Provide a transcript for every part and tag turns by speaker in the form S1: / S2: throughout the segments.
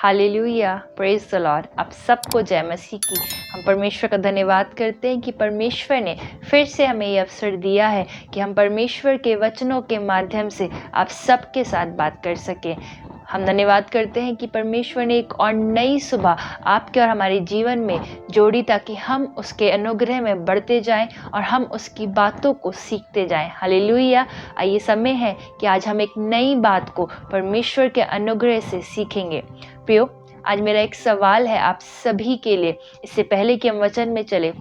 S1: Hallelujah, praise the Lord. आप सबको जय मसीह की। हम परमेश्वर का धन्यवाद करते हैं कि परमेश्वर ने फिर से हमें ये अवसर दिया है कि हम परमेश्वर के वचनों के माध्यम से आप सबके साथ बात कर सकें। हम धन्यवाद करते हैं कि परमेश्वर ने एक और नई सुबह आपके और हमारे जीवन में जोड़ी, ताकि हम उसके अनुग्रह में बढ़ते जाएं और हम उसकी बातों को सीखते जाएं। हालेलुया। आइए समय है कि आज हम एक नई बात को परमेश्वर के अनुग्रह से सीखेंगे। प्रियो, आज मेरा एक सवाल है आप सभी के लिए। इससे पहले कि हम वचन में चले,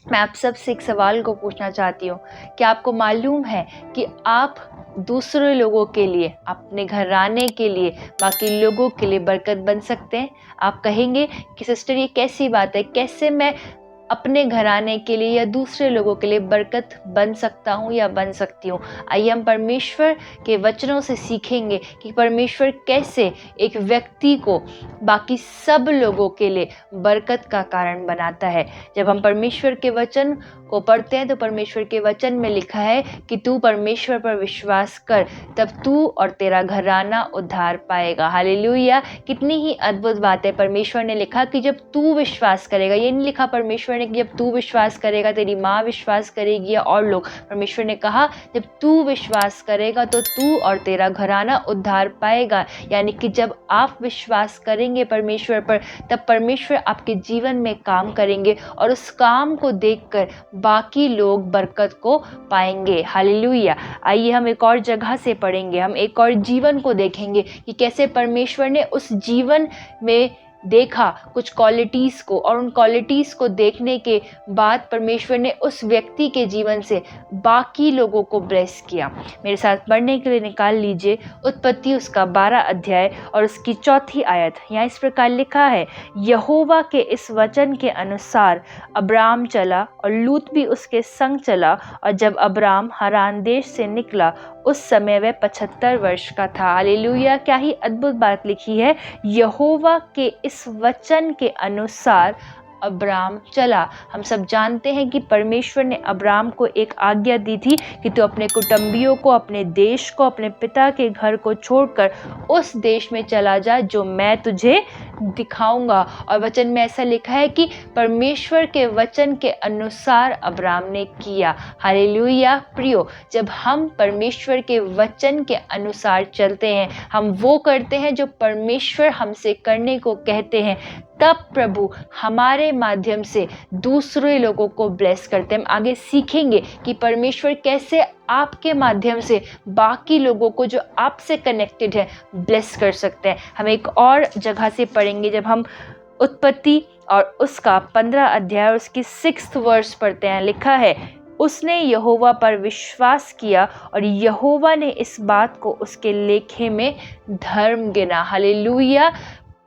S1: मैं आप सबसे एक सवाल को पूछना चाहती हूँ कि आपको मालूम है कि आप दूसरे लोगों के लिए, अपने घराने के लिए, बाकी लोगों के लिए बरकत बन सकते हैं। आप कहेंगे कि सिस्टर ये कैसी बात है, कैसे मैं अपने घराने के लिए या दूसरे लोगों के लिए बरकत बन सकता हूँ या बन सकती हूँ। आइए हम परमेश्वर के वचनों से सीखेंगे कि परमेश्वर कैसे एक व्यक्ति को बाकी सब लोगों के लिए बरकत का कारण बनाता है। जब हम परमेश्वर के वचन को पढ़ते हैं तो परमेश्वर के वचन में लिखा है कि तू परमेश्वर पर विश्वास कर, तब तू और तेरा घराना उद्धार पाएगा। हालेलुया। कितनी ही अद्भुत बात है। परमेश्वर ने लिखा कि जब तू विश्वास करेगा, ये नहीं लिखा परमेश्वर ने कि जब तू विश्वास करेगा, तेरी माँ विश्वास करेगी या और लोग। परमेश्वर ने कहा जब तू विश्वास करेगा तो तू और तेरा घराना उद्धार पाएगा। यानी कि जब आप विश्वास करेंगे परमेश्वर पर, तब परमेश्वर आपके जीवन में काम करेंगे और उस काम को देखकर बाकी लोग बरकत को पाएंगे। हालेलुया। आइए हम एक और जगह से पढ़ेंगे, हम एक और जीवन को देखेंगे कि कैसे परमेश्वर ने उस जीवन में देखा कुछ क्वालिटीज़ को, और उन क्वालिटीज़ को देखने के बाद परमेश्वर ने उस व्यक्ति के जीवन से बाकी लोगों को ब्लेस किया। मेरे साथ पढ़ने के लिए निकाल लीजिए उत्पत्ति उसका 12 अध्याय और उसकी 4 आयत। यहाँ इस प्रकार लिखा है, यहोवा के इस वचन के अनुसार अब्राम चला और लूत भी उसके संग चला, और जब अब्राम हरान देश से निकला उस समय वह 75 वर्ष का था। हालेलुया। क्या ही अद्भुत बात लिखी है, यहोवा के इस वचन के अनुसार अब्राम चला। हम सब जानते हैं कि परमेश्वर ने अब्राम को एक आज्ञा दी थी कि तू अपने कुटुंबियों को, अपने देश को, अपने पिता के घर को छोड़कर उस देश में चला जा जो मैं तुझे दिखाऊंगा। और वचन में ऐसा लिखा है कि परमेश्वर के वचन के अनुसार अब्राम ने किया। हालेलुया। प्रियो, जब हम परमेश्वर के वचन के अनुसार चलते हैं, हम वो करते हैं जो परमेश्वर हमसे करने को कहते हैं, तब प्रभु हमारे माध्यम से दूसरे लोगों को ब्लेस करते हैं। हम आगे सीखेंगे कि परमेश्वर कैसे आपके माध्यम से बाकी लोगों को जो आपसे कनेक्टेड है ब्लेस कर सकते हैं। हम एक और जगह से पढ़ेंगे, जब हम उत्पत्ति और उसका 15 अध्याय और उसकी 6 वर्ष पढ़ते हैं। लिखा है, उसने यहोवा पर विश्वास किया और यहोवा ने इस बात को उसके लेखे में धर्म गिना। हालेलुया।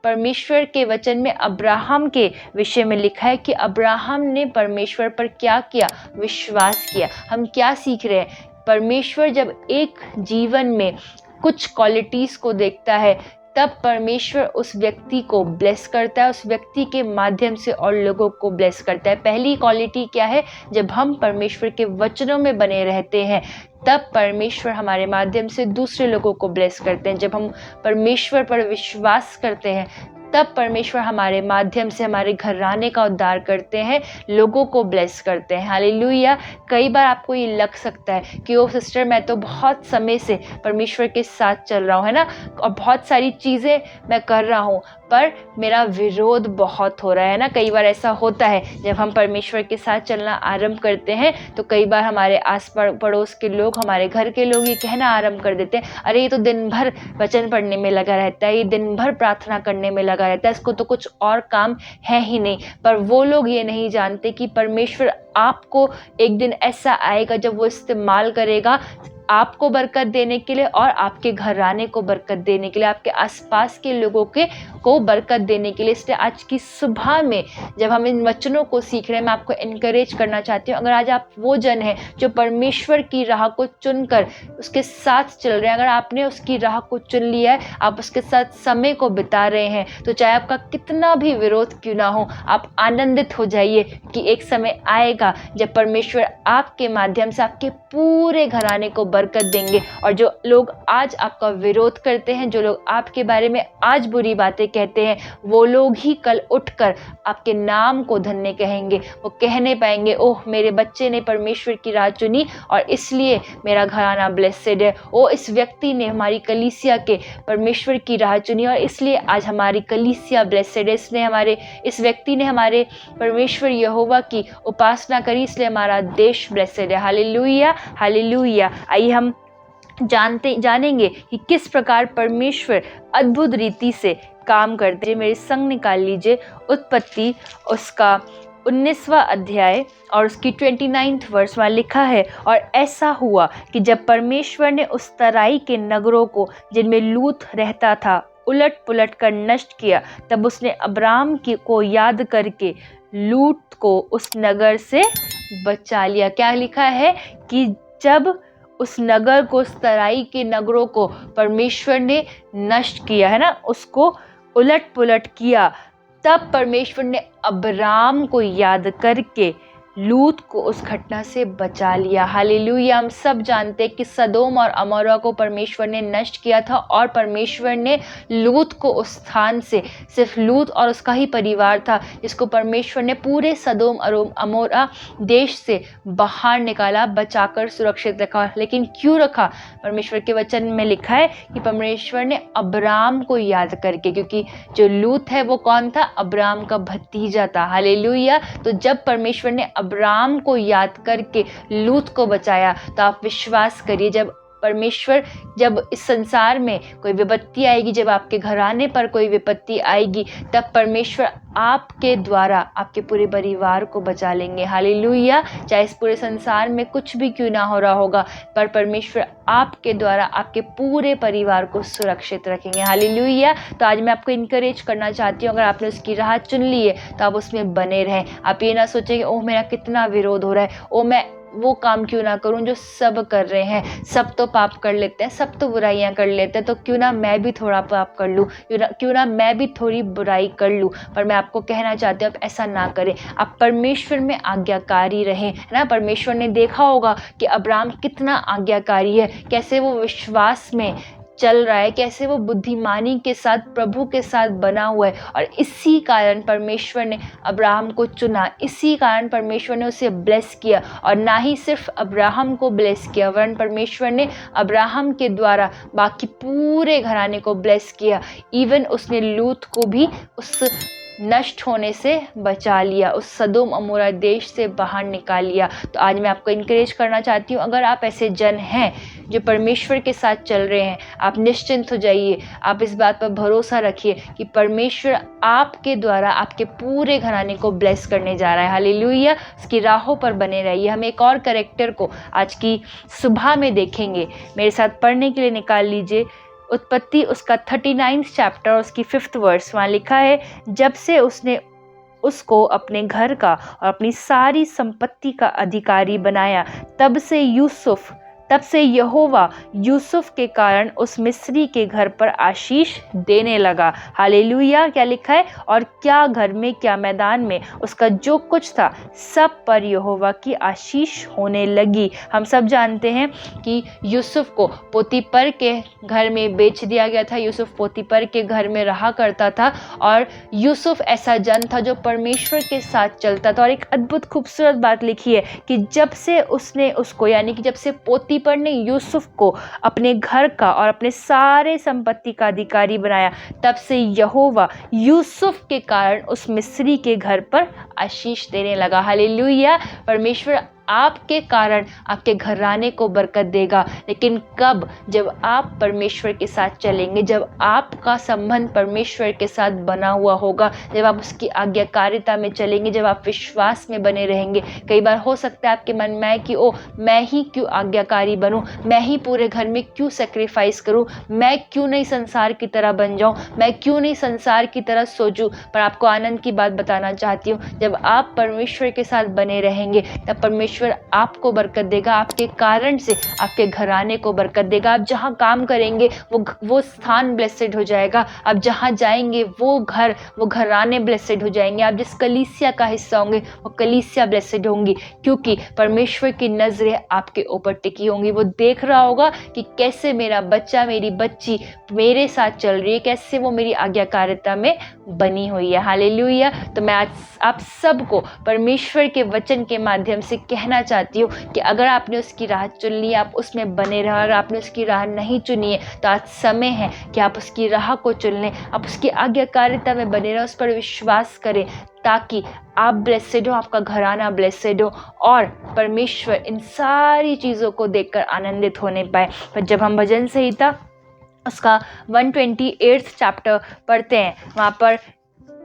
S1: परमेश्वर के वचन में अब्राहम के विषय में लिखा है कि अब्राहम ने परमेश्वर पर क्या किया, विश्वास किया। हम क्या सीख रहे हैं, परमेश्वर जब एक जीवन में कुछ क्वालिटीज़ को देखता है, तब परमेश्वर उस व्यक्ति को ब्लेस करता है, उस व्यक्ति के माध्यम से और लोगों को ब्लेस करता है। पहली क्वालिटी क्या है, जब हम परमेश्वर के वचनों में बने रहते हैं तब परमेश्वर हमारे माध्यम से दूसरे लोगों को ब्लेस करते हैं। जब हम परमेश्वर पर विश्वास करते हैं तब परमेश्वर हमारे माध्यम से हमारे घराने का उद्धार करते हैं, लोगों को ब्लेस करते हैं। हालेलुया। कई बार आपको ये लग सकता है कि ओ सिस्टर, मैं तो बहुत समय से परमेश्वर के साथ चल रहा हूँ, है ना, और बहुत सारी चीज़ें मैं कर रहा हूँ, पर मेरा विरोध बहुत हो रहा है ना। कई बार ऐसा होता है, जब हम परमेश्वर के साथ चलना आरंभ करते हैं तो कई बार हमारे आस पड़ोस के लोग, हमारे घर के लोग ये कहना आरंभ कर देते हैं, अरे ये तो दिन भर वचन पढ़ने में लगा रहता है, ये दिन भर प्रार्थना करने में लगा रहता है, इसको तो कुछ और काम है ही नहीं। पर वो लोग ये नहीं जानते कि परमेश्वर आपको एक दिन ऐसा आएगा जब वो इस्तेमाल करेगा आपको बरकत देने के लिए और आपके घराने को बरकत देने के लिए, आपके आसपास के लोगों को बरकत देने के लिए। इसलिए आज की सुबह में जब हम इन वचनों को सीख रहे हैं, मैं आपको इनकरेज करना चाहती हूँ, अगर आज आप वो जन हैं जो परमेश्वर की राह को चुनकर उसके साथ चल रहे हैं, अगर आपने उसकी राह को चुन लिया है, आप उसके साथ समय को बिता रहे हैं, तो चाहे आपका कितना भी विरोध क्यों ना हो, आप आनंदित हो जाइए कि एक समय आएगा जब परमेश्वर आपके माध्यम से आपके पूरे घराने को बरकत देंगे। और जो लोग आज आपका विरोध करते हैं, जो लोग आपके बारे में आज बुरी बातें कहते हैं वो लोग ही कल उठकर आपके नाम को धन्य कहेंगे। वो कहने पाएंगे ओह मेरे बच्चे ने परमेश्वर की राह चुनी और इसलिए मेरा घराना ब्लेसेड है। ओ इस व्यक्ति ने हमारी कलीसिया के परमेश्वर की राह चुनी और इसलिए आज हमारी कलीसिया ब्लेसेड है। इस व्यक्ति ने हमारे परमेश्वर यहोवा की उपासना करी इसलिए हमारा देश ब्लेसेड है। Hallelujah hallelujah. आइए हम जानेंगे कि किस प्रकार परमेश्वर अद्भुत रीति से काम करते हैं। मेरे संग निकाल लीजिए उत्पत्ति उसका 19वां अध्याय और उसकी 29th वर्ष में लिखा है, और ऐसा हुआ कि जब परमेश्वर ने उस तराई के नगरों को जिनमें लूत रहता था उलट पुलट कर नष्ट किया, तब उसने अब्राम को याद करके लूत को उस नगर से बचा लिया। क्या लिखा है कि जब उस नगर को, उस तराई के नगरों को परमेश्वर ने नष्ट किया है ना, उसको उलट पुलट किया, तब परमेश्वर ने अब्राम को याद करके लूत को उस घटना से बचा लिया। हालेलुया। हम सब जानते हैं कि सदोम और अमोरा को परमेश्वर ने नष्ट किया था और परमेश्वर ने लूत को उस स्थान से, सिर्फ लूत और उसका ही परिवार था जिसको परमेश्वर ने पूरे सदोम और अमोरा देश से बाहर निकाला, बचाकर सुरक्षित रखा। लेकिन क्यों रखा? परमेश्वर के वचन में लिखा है कि परमेश्वर ने अब्राम को याद करके, क्योंकि जो लूत है वो कौन था? अब्राम का भतीजा था। हालेलुया। तो जब परमेश्वर ने अब्राम को याद करके लूत को बचाया, तो आप विश्वास करिए जब इस संसार में कोई विपत्ति आएगी, जब आपके घराने पर कोई विपत्ति आएगी, तब परमेश्वर आपके द्वारा आपके पूरे परिवार को बचा लेंगे। हालेलुया। चाहे इस पूरे संसार में कुछ भी क्यों ना हो रहा होगा, पर परमेश्वर आपके द्वारा आपके पूरे परिवार को सुरक्षित रखेंगे। हालेलुया। तो आज मैं आपको इनकरेज करना चाहती हूँ, अगर आपने उसकी राह चुन ली है तो आप उसमें बने रहें। आप ये ना सोचें कि ओह मेरा कितना विरोध हो रहा है, ओह मैं वो काम क्यों ना करूं जो सब कर रहे हैं, सब तो पाप कर लेते हैं, सब तो बुराइयां कर लेते हैं, तो क्यों ना मैं भी थोड़ा पाप कर लूं, क्यों ना मैं भी थोड़ी बुराई कर लूं। पर मैं आपको कहना चाहती हूँ आप ऐसा ना करें, आप परमेश्वर में आज्ञाकारी रहें, है ना। परमेश्वर ने देखा होगा कि अब्राम कितना आज्ञाकारी है, कैसे वो विश्वास में चल रहा है, कैसे वो बुद्धिमानी के साथ प्रभु के साथ बना हुआ है, और इसी कारण परमेश्वर ने अब्राहम को चुना, इसी कारण परमेश्वर ने उसे ब्लेस किया। और ना ही सिर्फ अब्राहम को ब्लेस किया, वरन परमेश्वर ने अब्राहम के द्वारा बाकी पूरे घराने को ब्लेस किया। इवन उसने लूत को भी उस नष्ट होने से बचा लिया, उस सदोम अमोरा देश से बाहर निकाल लिया। तो आज मैं आपको इनकरेज करना चाहती हूँ, अगर आप ऐसे जन हैं जो परमेश्वर के साथ चल रहे हैं, आप निश्चिंत हो जाइए, आप इस बात पर भरोसा रखिए कि परमेश्वर आपके द्वारा आपके पूरे घराने को ब्लेस करने जा रहा है। हालेलुया। उसकी राहों पर बने रहिए। हम एक और कैरेक्टर को आज की सुबह में देखेंगे। मेरे साथ पढ़ने के लिए निकाल लीजिए उत्पत्ति उसका 39 चैप्टर और उसकी 5th वर्स। वहाँ लिखा है, जब से उसने उसको अपने घर का और अपनी सारी संपत्ति का अधिकारी बनाया, तब से यहोवा यूसुफ के कारण उस मिस्री के घर पर आशीष देने लगा। हालेलुया। क्या लिखा है? और क्या घर में क्या मैदान में उसका जो कुछ था सब पर यहोवा की आशीष होने लगी। हम सब जानते हैं कि यूसुफ को पोतीपर के घर में बेच दिया गया था। यूसुफ पोतीपर के घर में रहा करता था और यूसुफ ऐसा जन था जो परमेश्वर के साथ चलता था। और एक अद्भुत खूबसूरत बात लिखी है कि जब से उसने उसको, यानी कि जब से पोतीपर ने यूसुफ को अपने घर का और अपने सारे संपत्ति का अधिकारी बनाया, तब से यहोवा यूसुफ के कारण उस मिस्री के घर पर आशीष देने लगा। हालेलुया। परमेश्वर आपके कारण आपके घराने को बरकत देगा, लेकिन कब? जब आप परमेश्वर के साथ चलेंगे, जब आपका संबंध परमेश्वर के साथ बना हुआ होगा, जब आप उसकी आज्ञाकारिता में चलेंगे, जब आप विश्वास में बने रहेंगे। कई बार हो सकता है आपके मन में आए कि ओ मैं ही क्यों आज्ञाकारी बनूं, मैं ही पूरे घर में क्यों सेक्रीफाइस करूं, मैं क्यों नहीं संसार की तरह बन जाऊं, मैं क्यों नहीं संसार की तरह सोचूं। पर आपको आनंद की बात बताना चाहती हूँ, जब आप परमेश्वर के साथ बने रहेंगे तब परमेश्वर परमेश्वर आपको बरकत देगा, आपके कारण से आपके घराने को बरकत देगा। आप जहाँ काम करेंगे वो स्थान ब्लेसेड हो जाएगा। आप जहाँ जाएंगे वो घराने ब्लेसेड हो जाएंगे। आप जिस कलीसिया का हिस्सा होंगे वो कलीसिया ब्लेसेड होंगी, क्योंकि परमेश्वर की नजरें आपके ऊपर टिकी होंगी। वो देख रहा होगा कि कैसे मेरा बच्चा, मेरी बच्ची मेरे साथ चल रही है, कैसे वो मेरी आज्ञाकारिता में बनी हुई है। हालेलुया। तो मैं आज आप सबको परमेश्वर के वचन के माध्यम से कहना चाहती हूँ कि अगर आपने उसकी राह चुन ली, आप उसमें बने रहो। अगर आपने उसकी राह नहीं चुनी है तो आज समय है कि आप उसकी राह को चुन लें, आप उसकी आज्ञाकारिता में बने रहो, उस पर विश्वास करें, ताकि आप ब्लेसेड हो, आपका घराना ब्लेसेड हो और परमेश्वर इन सारी चीज़ों को देखकर आनंदित होने पाए। पर जब हम भजन संहिता उसका 128 चैप्टर पढ़ते हैं, वहाँ पर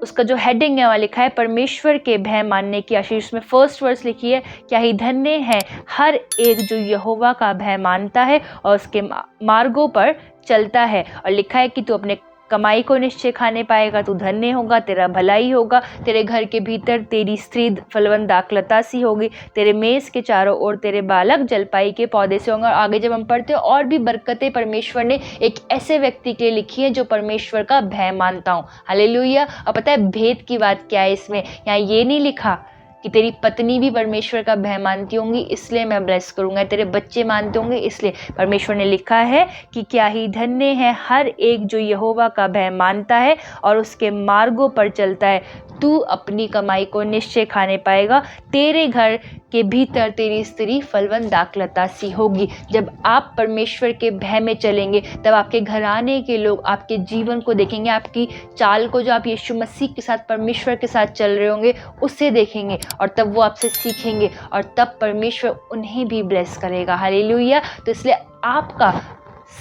S1: उसका जो हेडिंग है वहाँ लिखा है परमेश्वर के भय मानने की आशीष। उसमें फर्स्ट वर्स लिखी है, क्या ही धन्य है हर एक जो यहोवा का भय मानता है और उसके मार्गों पर चलता है। और लिखा है कि तू अपने कमाई को निश्चय खाने पाएगा, तू धन्य होगा, तेरा भलाई होगा, तेरे घर के भीतर तेरी स्त्री फलवंत दाखलता सी होगी, तेरे मेज के चारों ओर तेरे बालक जलपाई के पौधे से होंगे। और आगे जब हम पढ़ते हैं और भी बरकतें परमेश्वर ने एक ऐसे व्यक्ति के लिए लिखी है जो परमेश्वर का भय मानता हूँ। हालेलुया। और पता है भेद की बात क्या है इसमें? यहाँ ये नहीं लिखा कि तेरी पत्नी भी परमेश्वर का भय मानती होंगी इसलिए मैं ब्लेस करूंगा, तेरे बच्चे मानते होंगे इसलिए। परमेश्वर ने लिखा है कि क्या ही धन्य है हर एक जो यहोवा का भय मानता है और उसके मार्गों पर चलता है। तू अपनी कमाई को निश्चय खाने पाएगा, तेरे घर के भीतर तेरी स्त्री फलवंत दाखलता सी होगी। जब आप परमेश्वर के भय में चलेंगे तब आपके घराने के लोग आपके जीवन को देखेंगे, आपकी चाल को, जो आप यीशु मसीह के साथ, परमेश्वर के साथ चल रहे होंगे उससे देखेंगे और तब वो आपसे सीखेंगे और तब परमेश्वर उन्हें भी ब्लेस करेगा। हालेलुया। तो इसलिए आपका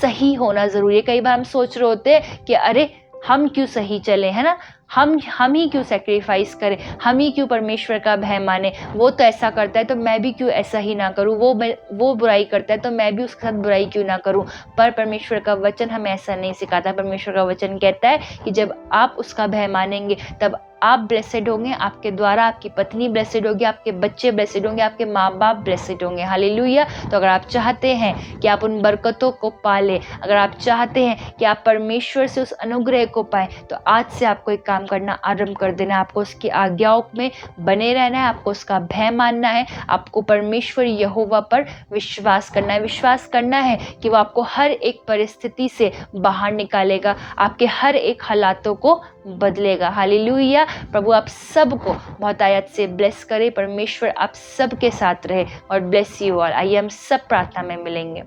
S1: सही होना ज़रूरी है। कई बार हम सोच रहे होते हैं कि अरे हम क्यों सही चले, है ना, हम ही क्यों सेक्रीफाइस करें, हम ही क्यों परमेश्वर का भय माने, वो तो ऐसा करता है तो मैं भी क्यों ऐसा ही ना करूं, वो बुराई करता है तो मैं भी उसके साथ बुराई क्यों ना करूं। पर परमेश्वर का वचन हमें ऐसा नहीं सिखाता। परमेश्वर का वचन कहता है कि जब आप उसका भय मानेंगे तब आप ब्लेसेड होंगे, आपके द्वारा आपकी पत्नी ब्लेसेड होगी, आपके बच्चे ब्लेसेड होंगे, आपके माँ बाप ब्लेसेड होंगे। हालेलुया। तो अगर आप चाहते हैं कि आप उन बरकतों को पालें, अगर आप चाहते हैं कि आप परमेश्वर से उस अनुग्रह को पाएं, तो आज से आपको एक काम करना आरंभ कर देना है। आपको उसकी आज्ञाओं में बने रहना है, आपको उसका भय मानना है, आपको परमेश्वर यहोवा पर विश्वास करना है कि वो आपको हर एक परिस्थिति से बाहर निकालेगा, आपके हर एक हालातों को बदलेगा। हालेलुया। प्रभु आप सबको बहुत आयत से ब्लेस करे, परमेश्वर आप सबके साथ रहे और ब्लेस यू ऑल। आइए हम सब प्रार्थना में मिलेंगे।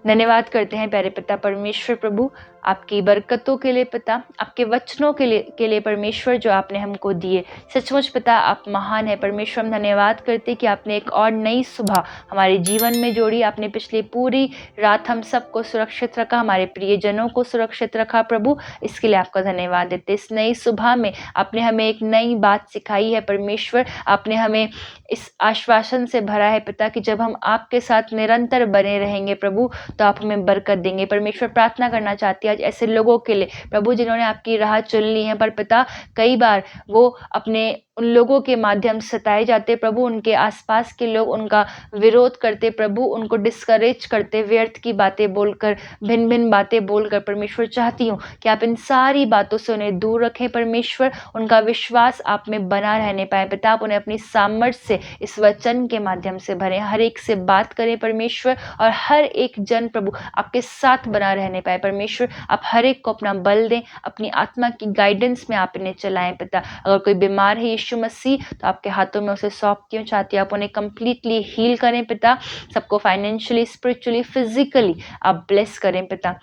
S1: धन्यवाद करते हैं प्यारे पिता परमेश्वर, प्रभु आपकी बरकतों के लिए पिता, आपके वचनों के लिए परमेश्वर जो आपने हमको दिए। सचमुच पिता आप महान है परमेश्वर। हम धन्यवाद करते कि आपने एक और नई सुबह हमारे जीवन में जोड़ी। आपने पिछली पूरी रात हम सबको सुरक्षित रखा, हमारे प्रियजनों को सुरक्षित रखा। प्रभु इसके लिए आपका धन्यवाद देते। इस नई सुबह में आपने हमें एक नई बात सिखाई है परमेश्वर। आपने हमें इस आश्वासन से भरा है पिता कि जब हम आपके साथ निरंतर बने रहेंगे प्रभु तो आप हमें बरकत देंगे। परमेश्वर प्रार्थना करना चाहती है आज ऐसे लोगों के लिए प्रभु जिन्होंने आपकी राह चुन ली है, पर पिता कई बार वो अपने उन लोगों के माध्यम से सताए जाते प्रभु, उनके आसपास के लोग उनका विरोध करते प्रभु, उनको डिस्करेज करते, व्यर्थ की बातें बोलकर, भिन्न भिन्न बातें बोलकर। परमेश्वर चाहती हूँ कि आप इन सारी बातों से उन्हें दूर रखें परमेश्वर, उनका विश्वास आप में बना रहने पाए पिता। आप उन्हें अपनी सामर्थ्य से इस वचन के माध्यम से भरें, हर एक से बात करें परमेश्वर और हर एक जन प्रभु आपके साथ बना रहने पाए परमेश्वर। आप हर एक को अपना बल दें, अपनी आत्मा की गाइडेंस में आप इन्हें चलाएं पिता। अगर कोई बीमार है यीशु मसीह तो आपके हाथों में उसे सौंपती हूँ, चाहती आप उन्हें कंप्लीटली हील करें पिता। सबको फाइनेंशियली, स्पिरिचुअली, फिजिकली आप ब्लेस करें पिता।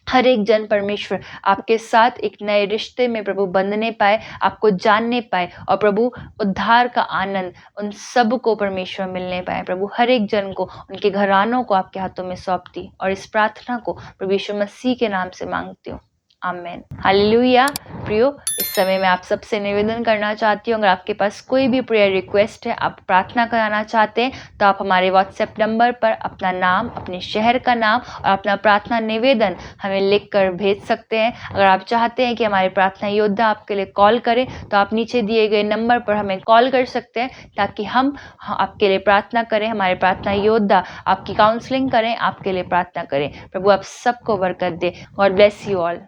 S1: हर एक जन परमेश्वर आपके साथ एक नए रिश्ते में प्रभु बंधने पाए, आपको जानने पाए और प्रभु उद्धार का आनंद उन सब को परमेश्वर मिलने पाए। प्रभु हर एक जन को, उनके घरानों को आपके हाथों में सौंपती और इस प्रार्थना को प्रभु यीशु मसीह के नाम से मांगती हूँ, आमेन। हालेलुया। प्रियो, इस समय मैं आप सबसे निवेदन करना चाहती हूँ, अगर आपके पास कोई भी प्रेयर रिक्वेस्ट है, आप प्रार्थना कराना चाहते हैं, तो आप हमारे व्हाट्सएप नंबर पर अपना नाम, अपने शहर का नाम और अपना प्रार्थना निवेदन हमें लिखकर भेज सकते हैं। अगर आप चाहते हैं कि हमारे प्रार्थना योद्धा आपके लिए कॉल करें, तो आप नीचे दिए गए नंबर पर हमें कॉल कर सकते हैं, ताकि हम आपके लिए प्रार्थना करें, हमारे प्रार्थना योद्धा आपकी काउंसलिंग करें, आपके लिए प्रार्थना करें। प्रभु आप सबको बरकत दे। God bless you all.